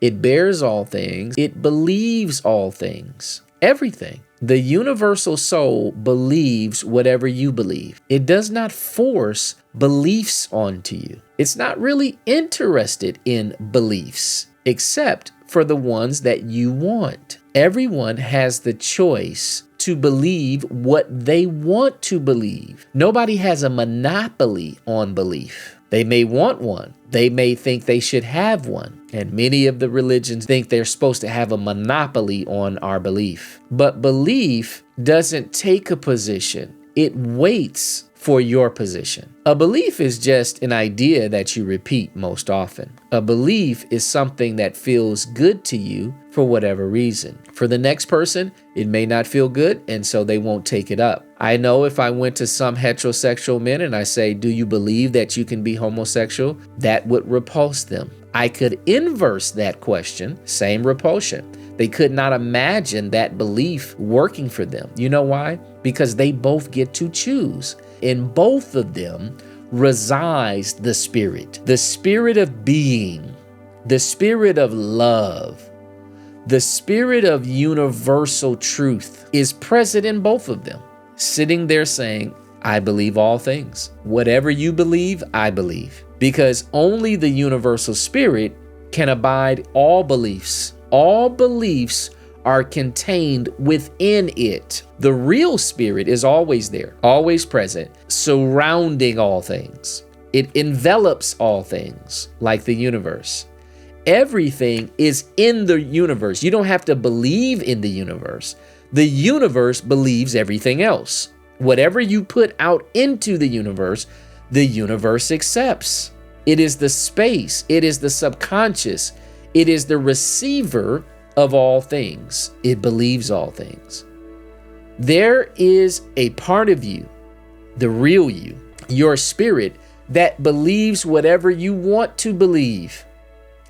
it bears all things, it believes all things, everything. The universal soul believes whatever you believe. It does not force beliefs onto you. It's not really interested in beliefs, except for the ones that you want. Everyone has the choice to believe what they want to believe. Nobody has a monopoly on belief. They may want one. They may think they should have one. And many of the religions think they're supposed to have a monopoly on our belief. But belief doesn't take a position. It waits for your position. A belief is just an idea that you repeat most often. A belief is something that feels good to you for whatever reason. For the next person, it may not feel good, and so they won't take it up. I know if I went to some heterosexual men and I say, do you believe that you can be homosexual? That would repulse them. I could inverse that question, same repulsion. They could not imagine that belief working for them. You know why? Because they both get to choose. In both of them resides the spirit of being, the spirit of love, the spirit of universal truth is present in both of them, sitting there saying, I believe all things. Whatever you believe, I believe. Because only the universal spirit can abide all beliefs. All beliefs are contained within it. The real spirit is always there, always present, surrounding all things. It envelops all things like the universe. Everything is in the universe. You don't have to believe in the universe. The universe believes everything else. Whatever you put out into the universe accepts. It is the space. It is the subconscious. It is the receiver of all things. It believes all things. There is a part of you, the real you, your spirit, that believes whatever you want to believe.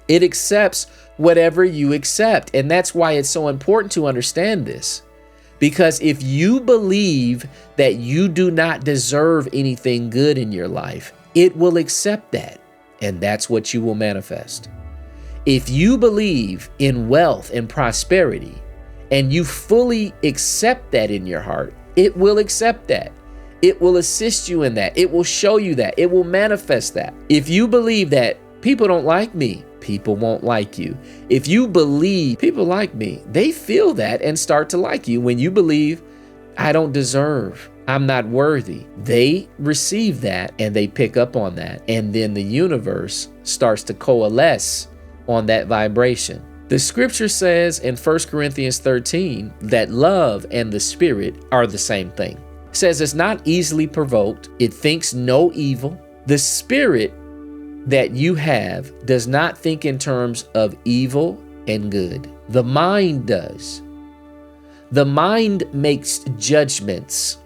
It accepts whatever you accept. And that's why it's so important to understand this. Because if you believe that you do not deserve anything good in your life, it will accept that. And that's what you will manifest. If you believe in wealth and prosperity and you fully accept that in your heart, it will accept that. It will assist you in that. It will show you that. It will manifest that. If you believe that people don't like me, people won't like you. If you believe people like me, they feel that and start to like you. When you believe, I don't deserve, I'm not worthy, they receive that and they pick up on that. And then the universe starts to coalesce on that vibration. The scripture says in 1 Corinthians 13 that love and the spirit are the same thing. It says it's not easily provoked. It thinks no evil. The spirit that you have does not think in terms of evil and good. The mind does. The mind makes judgments.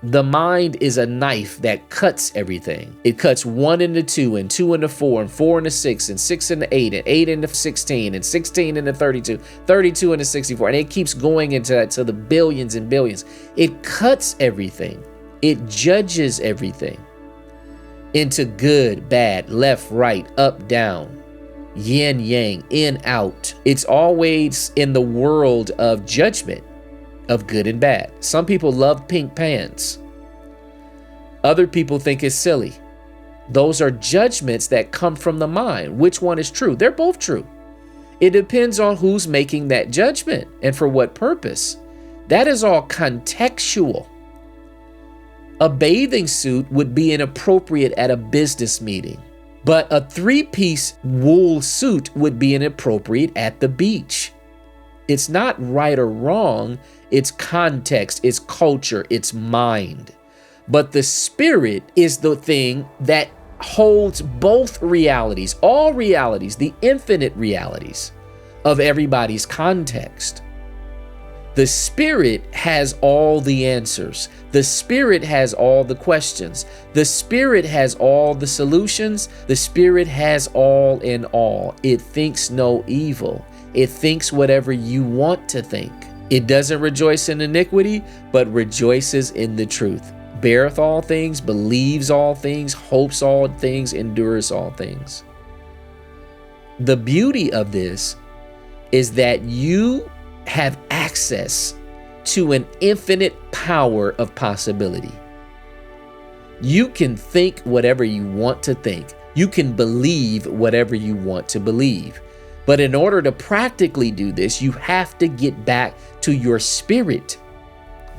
The mind is a knife that cuts everything. It cuts 1 into 2 and 2 into 4 and 4 into 6 and 6 into 8 and 8 into 16 and 16 into 32, 32 into 64. And it keeps going into that to the billions and billions. It cuts everything. It judges everything into good, bad, left, right, up, down, yin, yang, in, out. It's always in the world of judgment, of good and bad. Some people love pink pants. Other people think it's silly. Those are judgments that come from the mind. Which one is true? They're both true. It depends on who's making that judgment and for what purpose. That is all contextual. A bathing suit would be inappropriate at a business meeting, but a 3-piece wool suit would be inappropriate at the beach. It's not right or wrong. It's context, it's culture, it's mind. But the spirit is the thing that holds both realities, all realities, the infinite realities of everybody's context. The spirit has all the answers. The spirit has all the questions. The spirit has all the solutions. The spirit has all in all. It thinks no evil. It thinks whatever you want to think. It doesn't rejoice in iniquity, but rejoices in the truth. Beareth all things, believes all things, hopes all things, endures all things. The beauty of this is that you have access to an infinite power of possibility. You can think whatever you want to think. You can believe whatever you want to believe. But in order to practically do this, you have to get back to your spirit.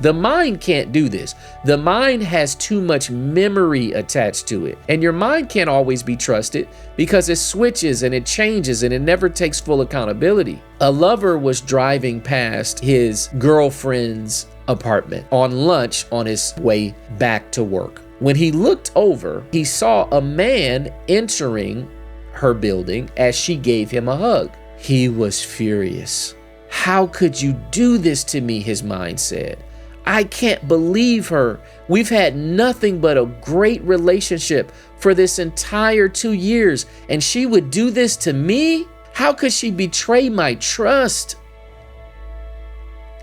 The mind can't do this. The mind has too much memory attached to it. And your mind can't always be trusted because it switches and it changes and it never takes full accountability. A lover was driving past his girlfriend's apartment on lunch on his way back to work. When he looked over, he saw a man entering her building as she gave him a hug. He was furious. How could you do this to me? His mind said. I can't believe her. We've had nothing but a great relationship for this entire 2 years, and she would do this to me? How could she betray my trust?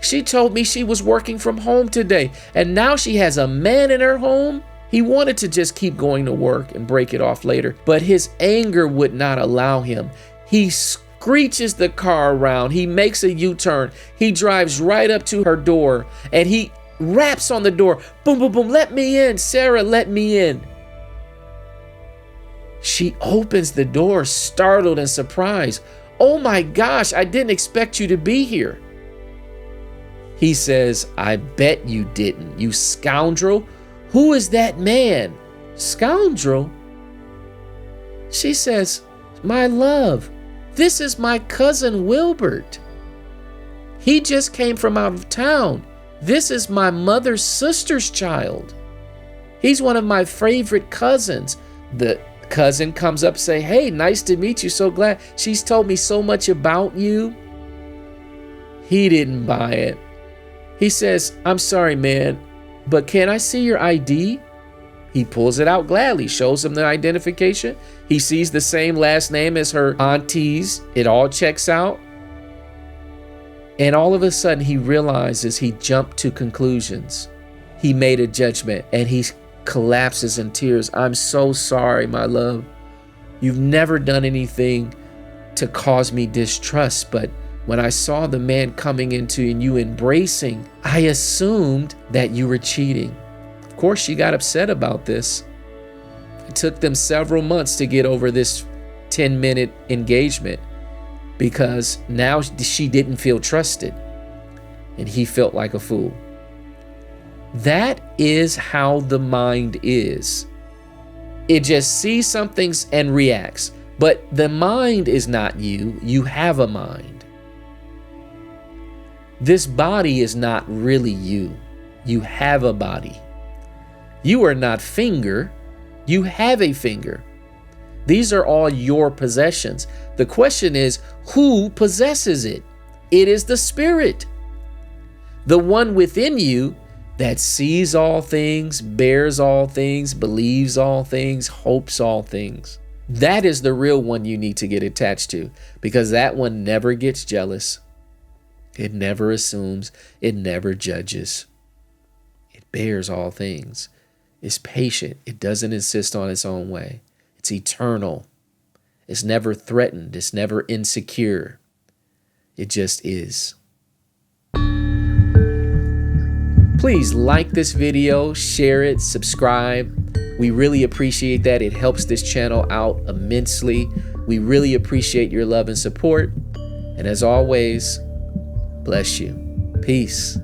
She told me she was working from home today, and now she has a man in her home? He wanted to just keep going to work and break it off later, but his anger would not allow him. He screeches the car around. He makes a U-turn. He drives right up to her door and he raps on the door. Boom, boom, boom. Let me in. Sarah, let me in. She opens the door, startled and surprised. Oh my gosh, I didn't expect you to be here. He says, I bet you didn't, you scoundrel. Who is that man? Scoundrel? She says, my love, this is my cousin Wilbert. He just came from out of town. This is my mother's sister's child. He's one of my favorite cousins. The cousin comes up, say, hey, nice to meet you. So glad. She's told me so much about you. He didn't buy it. He says, I'm sorry, man, but can I see your ID? He pulls it out gladly, shows him the identification. He sees the same last name as her aunties. It all checks out. And all of a sudden he realizes he jumped to conclusions. He made a judgment and he collapses in tears. I'm so sorry, my love. You've never done anything to cause me distrust, but when I saw the man coming into and you embracing, I assumed that you were cheating. Of course, she got upset about this. It took them several months to get over this 10-minute engagement because now she didn't feel trusted and he felt like a fool. That is how the mind is. It just sees some things and reacts, but the mind is not you. You have a mind. This body is not really you. You have a body. You are not finger. You have a finger. These are all your possessions. The question is, who possesses it? It is the Spirit. The one within you that sees all things, bears all things, believes all things, hopes all things. That is the real one you need to get attached to, because that one never gets jealous. It never assumes. It never judges. It bears all things. It's patient. It doesn't insist on its own way. It's eternal. It's never threatened. It's never insecure. It just is. Please like this video, share it, subscribe. We really appreciate that. It helps this channel out immensely. We really appreciate your love and support. And as always, bless you. Peace.